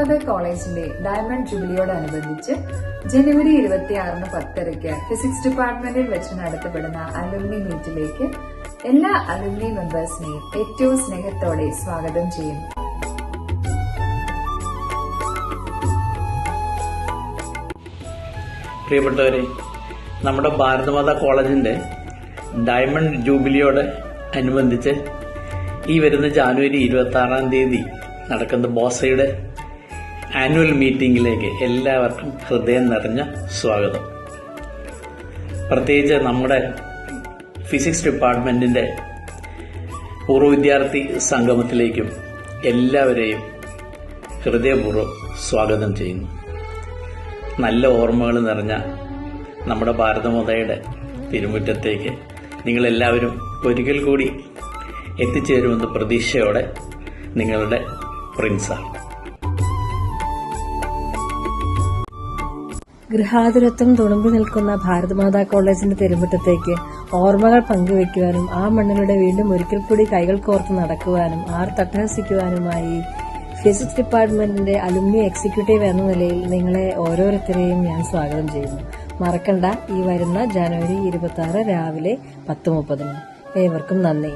ഭാരതമാതാ കോളേജിന്റെ ഡയമണ്ട് ജൂബിലിയോടനുബന്ധിച്ച് ജനുവരി 26-ന് 10:30 ഫിസിക്സ് ഡിപ്പാർട്ട്മെന്റിൽ വെച്ച് നടത്തപ്പെടുന്ന അലുമിനി മീറ്റിലേക്ക് എല്ലാ അലുമിനി മെമ്പേഴ്സിനെയും ഏറ്റവും സ്നേഹത്തോടെ സ്വാഗതം ചെയ്യുന്നു. പ്രിയപ്പെട്ടവരെ, നമ്മുടെ ഭാരതമാതാ കോളേജിന്റെ ഡയമണ്ട് ജൂബിലിയോട് അനുബന്ധിച്ച് ഈ വരുന്ന ജനുവരി 26-ാം തീയതി നടക്കുന്ന ബോസയുടെ ആനുവൽ മീറ്റിംഗിലേക്ക് എല്ലാവർക്കും ഹൃദയം നിറഞ്ഞ സ്വാഗതം. പ്രത്യേകിച്ച് നമ്മുടെ ഫിസിക്സ് ഡിപ്പാർട്ട്മെന്റിന്റെ പൂർവ്വ വിദ്യാർത്ഥി സംഗമത്തിലേക്കും എല്ലാവരെയും ഹൃദയപൂർവ്വം സ്വാഗതം ചെയ്യുന്നു. നല്ല ഓർമ്മകൾ നിറഞ്ഞ നമ്മുടെ ഭാരതമാതയുടെ തിരുമുറ്റത്തേക്ക് നിങ്ങളെല്ലാവരും ഒരിക്കൽ കൂടി എത്തിച്ചേരുമെന്ന പ്രതീക്ഷയോടെ നിങ്ങളുടെ പ്രിൻസാർ. ഗൃഹാതുരത്വം തുളുമ്പി നിൽക്കുന്ന ഭാരതമാതാ കോളേജിന്റെ തിരുമുറ്റത്തേക്ക് ഓർമ്മകൾ പങ്കുവയ്ക്കുവാനും ആ മണ്ണിലൂടെ വീണ്ടും ഒരിക്കൽ കൂടി കൈകൾ കോർത്ത് നടക്കുവാനും തട്ടഹസിക്കുവാനുമായി ഫിസിക്സ് ഡിപ്പാർട്ട്മെന്റിന്റെ അലുമിനി എക്സിക്യൂട്ടീവ് എന്ന നിലയിൽ നിങ്ങളെ ഓരോരുത്തരെയും ഞാൻ സ്വാഗതം ചെയ്യുന്നു. മറക്കണ്ട, ഈ വരുന്ന ജനുവരി 26 രാവിലെ 10:30. ഏവർക്കും നന്ദി.